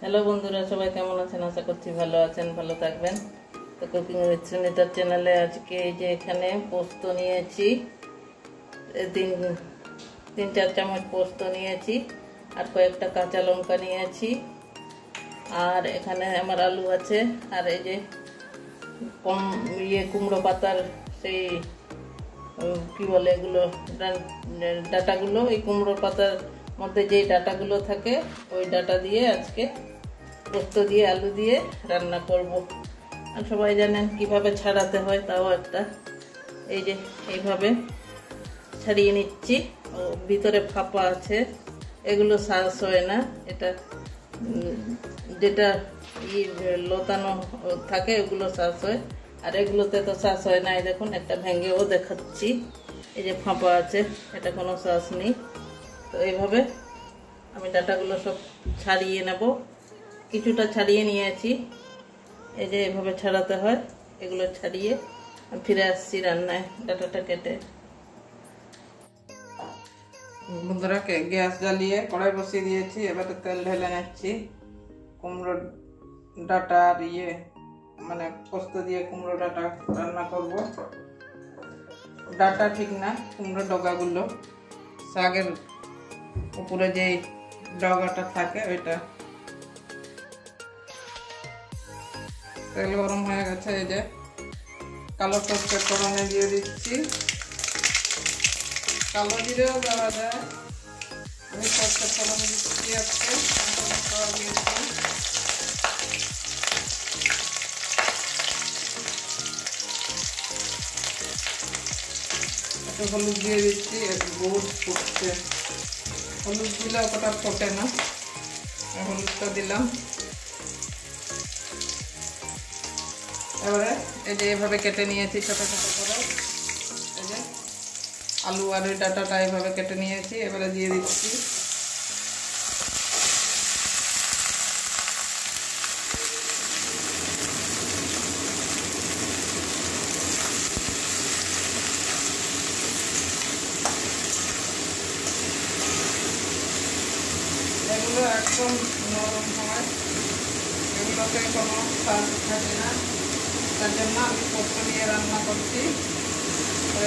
Hello বন্ধুরা, সবাই কেমন আছেন? আশা করছি ভালো আছেন, ভালো থাকবেন। তো কুকিং উইথ সুনিতার চ্যানেলে আজকে এই যে এখানে পোস্ত নিয়েছি, তিন চার চামচ পোস্ত নিয়েছি, আর কয়েকটা কাঁচা লঙ্কা নিয়েছি, আর এখানে আমার আলু আছে, আর এই যে কুমড়ো পাতার সেই কি বলে এগুলো ডাটাগুলো, এই কুমড়ো পাতার মধ্যে যেই ডাটাগুলো থাকে ওই ডাটা দিয়ে আজকে পোস্ত দিয়ে আলু দিয়ে রান্না করব। আর সবাই জানেন কিভাবে ছাড়াতে হয়, তাও একটা এই যে এইভাবে ছাড়িয়ে নিচ্ছি। ও ভিতরে ফাঁপা আছে, এগুলো শ্বাস হয় না, এটা যেটা লতানো থাকে এগুলো শ্বাস হয়, আর এগুলোতে তো শ্বাস হয় না। এই দেখুন, একটা ভেঙেও দেখাচ্ছি, এই যে ফাঁপা আছে, এটা কোনো শ্বাস নেই। তো এইভাবে আমি ডাটাগুলো সব ছাড়িয়ে নেব, কিছুটা ছাড়িয়ে নিয়েছি। এই যে এভাবে ছাড়াতে হয়, এগুলো ছাড়িয়ে ফিরে আসছি রান্নায় ডাটাটা কেটে। বন্ধুরা, গ্যাস জ্বালিয়ে কড়াই বসিয়ে দিয়েছি, এবারে তেল ঢেলে নিচ্ছি। কুমড়ো ডাটা আর মানে পোস্ত দিয়ে কুমড়ো ডাটা রান্না করব। ডাটা ঠিক না, কুমড়ো ডগাগুলো, শাকের উপরে যে ডগাটা থাকে ওইটা। তেল গরম হয়ে গেছে, এই যে কালো সরষের ফোড়নে দিয়ে দিচ্ছি। কালো জিরেও দেওয়া যায়, আমি সরষের ফোড়নে দিচ্ছি। আজকে একটু হলুদ দিয়ে দিচ্ছি, বহুত ফুটছে। হলুদ দিলে অতটা ফোটে না, হলুদটা দিলাম। এবারে এই যে এভাবে কেটে নিয়েছি ছোট ছোট করে, এই যে আলু আর ওই ডাটাটা এভাবে কেটে নিয়েছি, এবারে দিয়ে দিচ্ছি। এগুলো একদম নরম হয়, এগুলোতে কোনো স্বাদ থাকে না, তার জন্য আমি পোস্ত দিয়ে রান্না করছি।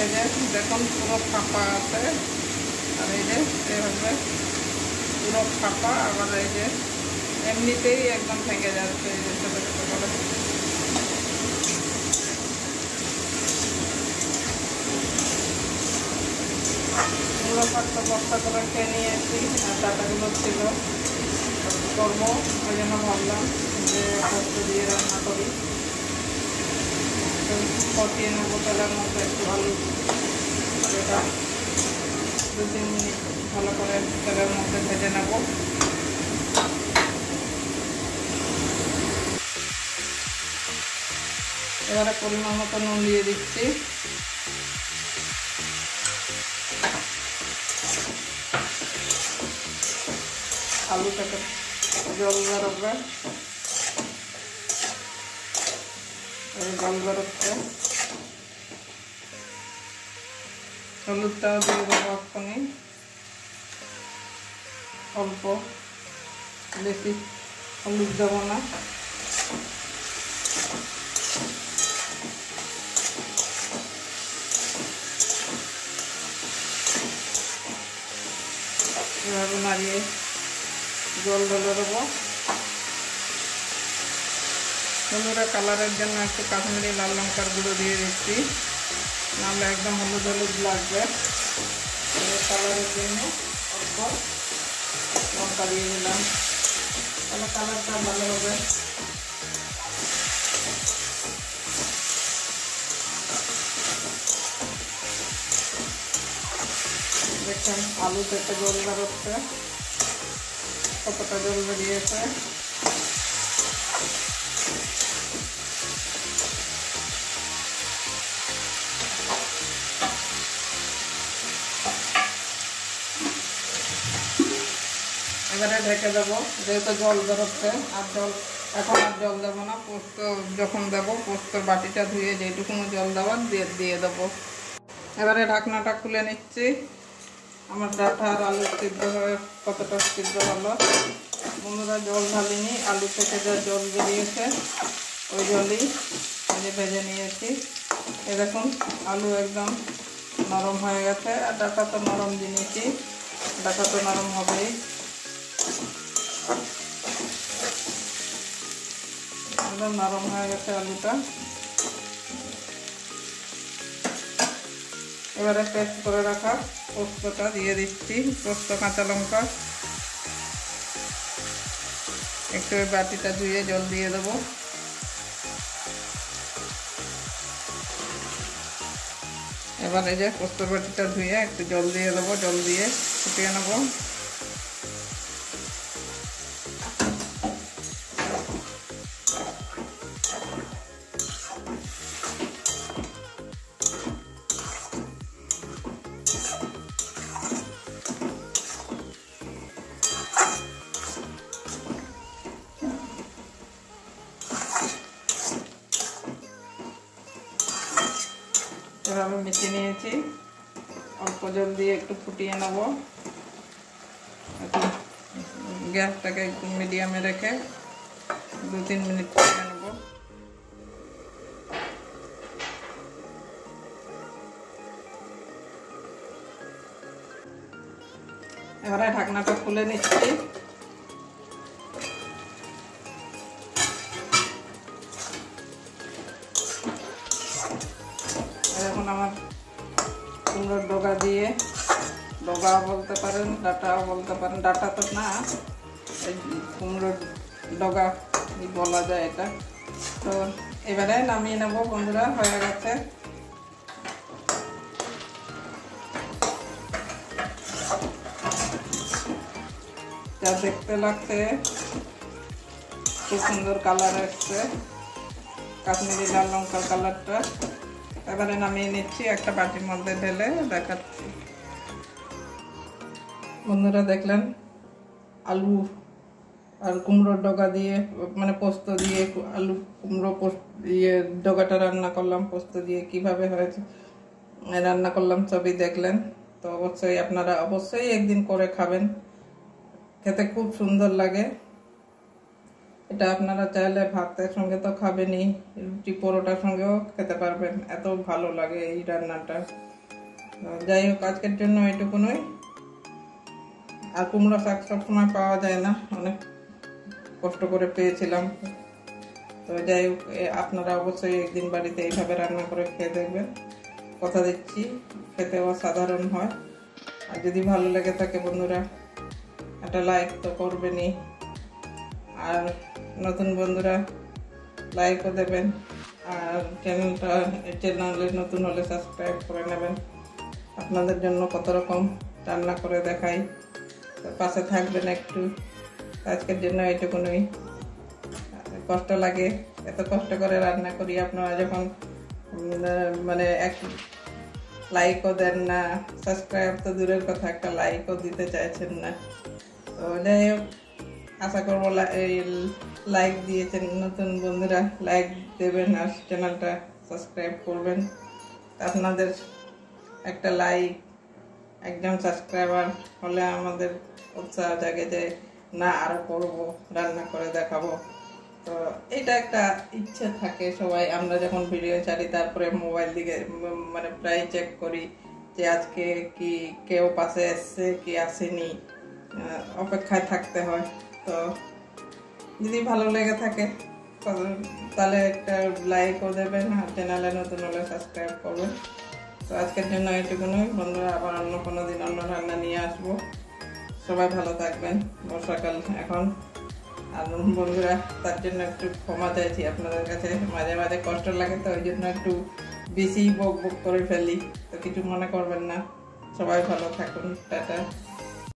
এই যে দেখুন পুরো ফাঁপা আছে, আর এই যে এভাবে পুরো ফাঁপা, আবার এই যে এমনিতেই একদম ভেঙে যাচ্ছে, এই যে ছোটো ছোটো করে। পুরো ফাঁকটা বস্তা করে খেয়ে নিয়েছি, আর ডাটাগুলো ছিল করবো, ওই জন্য ভাবলাম যে পোস্ত দিয়ে রান্না করি। কষিয়ে নেবো তেলের মধ্যে একটু আলু, এটা 2-3 মিনিট ভালো করে তেলের মধ্যে ভেজে নেব। এবারে পরিমাণ মতো নুন দিয়ে দিচ্ছি। আলুটাকে জল বেরোবে, জল বেরোচ্ছে। হলুদটাও দিয়ে দেবো এক্ষুনি, অল্প, বেশি হলুদ দেবো না। এভাবে নাড়িয়ে জল ঢেলে দেবো। বন্ধুরা, কালারের জন্য একটু কাশ্মীরি লাল লঙ্কার গুঁড়ো দিয়ে দিচ্ছি, নাহলে একদম হলুদ হলুদ লাগবে। কালারের জন্য অল্প লঙ্কা দিয়ে দিলাম, তাহলে কালারটা ভালো হবে। দেখেন আলু থেকে জল বেরোচ্ছে, কতটা জল বেরিয়েছে। এবারে ঢেকে দেবো, যেহেতু জল বেরোচ্ছে। আর এখন আর জল দেবো না, পোস্ত যখন দেবো পোস্তর বাটিটা ধুয়ে যেটুকুনো জল দেওয়ার দিয়ে দেবো। এবারে ঢাকনাটা খুলে নিচ্ছি। আমার ডাটা আর আলু সিদ্ধ হয়ে কতটা সিদ্ধ হলো বন্ধুরা জল ঢালিনি, আলু থেকে যা জল বেরিয়েছে ওই জলই ভেজে নিয়েছি। এ দেখুন আলু একদম নরম হয়ে গেছে, আর ডাটা তো নরম জিনিসই, ডাটা তো নরম হবেই। একদম নরম হয়ে গেছে আলুটা। এবারে পেস্ট করে রাখা পোস্তটা দিয়ে দিচ্ছি, পোস্ত কাঁচা লঙ্কা। একটু ওই বাটিটা ধুয়ে জল দিয়ে দেবো। এবার এই যে পোস্ত বাটিটা ধুয়ে একটু জল দিয়ে দেবো, জল দিয়ে ফুটিয়ে নেবো। এভাবে মিশিয়ে নিয়েছি, অল্প জল দিয়ে একটু ফুটিয়ে নেব। গ্যাসটাকে একটু মিডিয়ামে রেখে 2-3 মিনিট ফুটিয়ে নেব। এবারে ঢাকনাটা খুলে নিচ্ছি। এখন আমার কুমড়োর ডগা দিয়ে, ডগাও বলতে পারেন, ডাটাও বলতে পারেন, ডাটা তো না, কুমড়োর ডগা বলা যায় এটা। তো এবারে নামিয়ে নেব বন্ধুরা, হয়ে গেছে। যা দেখতে লাগছে, খুব সুন্দর কালার আসছে, কাশ্মীরি লাল লঙ্কার কালারটা। এবারে নামিয়ে নিচ্ছি, একটা বাটির মধ্যে ঢেলে দেখাচ্ছি। বন্ধুরা দেখলেন আলু আর কুমড়োর ডগা দিয়ে, মানে পোস্ত দিয়ে আলু কুমড়ো ডগাটা রান্না করলাম পোস্ত দিয়ে, কিভাবে হয়েছে রান্না করলাম সবই দেখলেন। তো অবশ্যই আপনারা অবশ্যই একদিন করে খাবেন, খেতে খুব সুন্দর লাগে। এটা আপনারা চাইলে ভাতের সঙ্গে তো খাবেনই, রুটি পরোটার সঙ্গেও খেতে পারবেন, এত ভালো লাগে এই রান্নাটা। যাই হোক, আজকের জন্য এইটুকুনই। আর কুমড়ো শাক সবসময় পাওয়া যায় না, অনেক কষ্ট করে পেয়েছিলাম। তো যাই হোক, আপনারা অবশ্যই একদিন বাড়িতে এইভাবে রান্না করে খেয়ে দেখবেন, কথা দিচ্ছি খেতে অসাধারণ হয়। আর যদি ভালো লেগে থাকে বন্ধুরা একটা লাইক তো করবেনই, আর নতুন বন্ধুরা লাইকও দেবেন, আর চ্যানেলে নতুন হলে সাবস্ক্রাইব করে নেবেন। আপনাদের জন্য কত রকম রান্না করে দেখাই, তো পাশে থাকবেন একটু। আজকের জন্য এইটুকুনই। কষ্ট লাগে, এত কষ্ট করে রান্না করি, আপনারা যখন মানে এক লাইকও দেন না, সাবস্ক্রাইব তো দূরের কথা, একটা লাইকও দিতে চাইছেন না। তো যাই হোক, আশা করবো লাইক দিয়েছেন নতুন বন্ধুরা, লাইক দেবেন আর চ্যানেলটা সাবস্ক্রাইব করবেন। আপনাদের একটা লাইক, একজন সাবস্ক্রাইবার হলে আমাদের উৎসাহ জাগে যে না আরও করবো, রান্না করে দেখাবো। তো এটা একটা ইচ্ছে থাকে সবাই, আমরা যখন ভিডিও ছাড়ি তারপরে মোবাইল দিকে মানে প্রায় চেক করি যে আজকে কি কেউ পাশে এসছে কি আসেনি, অপেক্ষায় থাকতে হয়। তো যদি ভালো লেগে থাকে তাহলে একটা লাইকও দেবেন, আর চ্যানেলে নতুন হলে সাবস্ক্রাইব করবেন। তো আজকের জন্য এইটুকুনই বন্ধুরা, আবার অন্য কোনো দিন অন্য রান্না নিয়ে আসবো। সবাই ভালো থাকবেন, বর্ষাকাল এখন। আর বন্ধুরা তার জন্য একটু ক্ষমা চাইছি আপনাদের কাছে, মাঝে মাঝে কষ্ট লাগে, তো ওই জন্য একটু বেশি বক বক করে ফেলি, তো কিছু মনে করবেন না। সবাই ভালো থাকুন, টাটা।